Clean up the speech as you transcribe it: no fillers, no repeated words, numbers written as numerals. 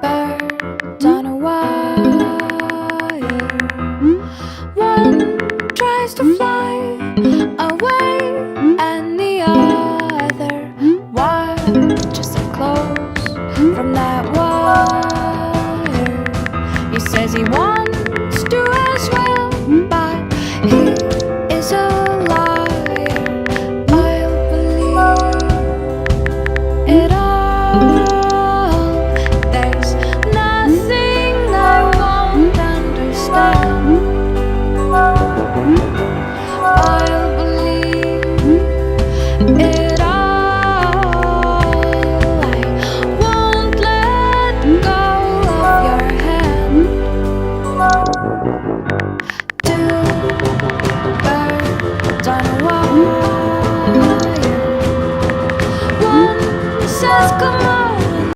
birds on a wire. One tries to fly away, and the other watches them close from that wire. He says he wants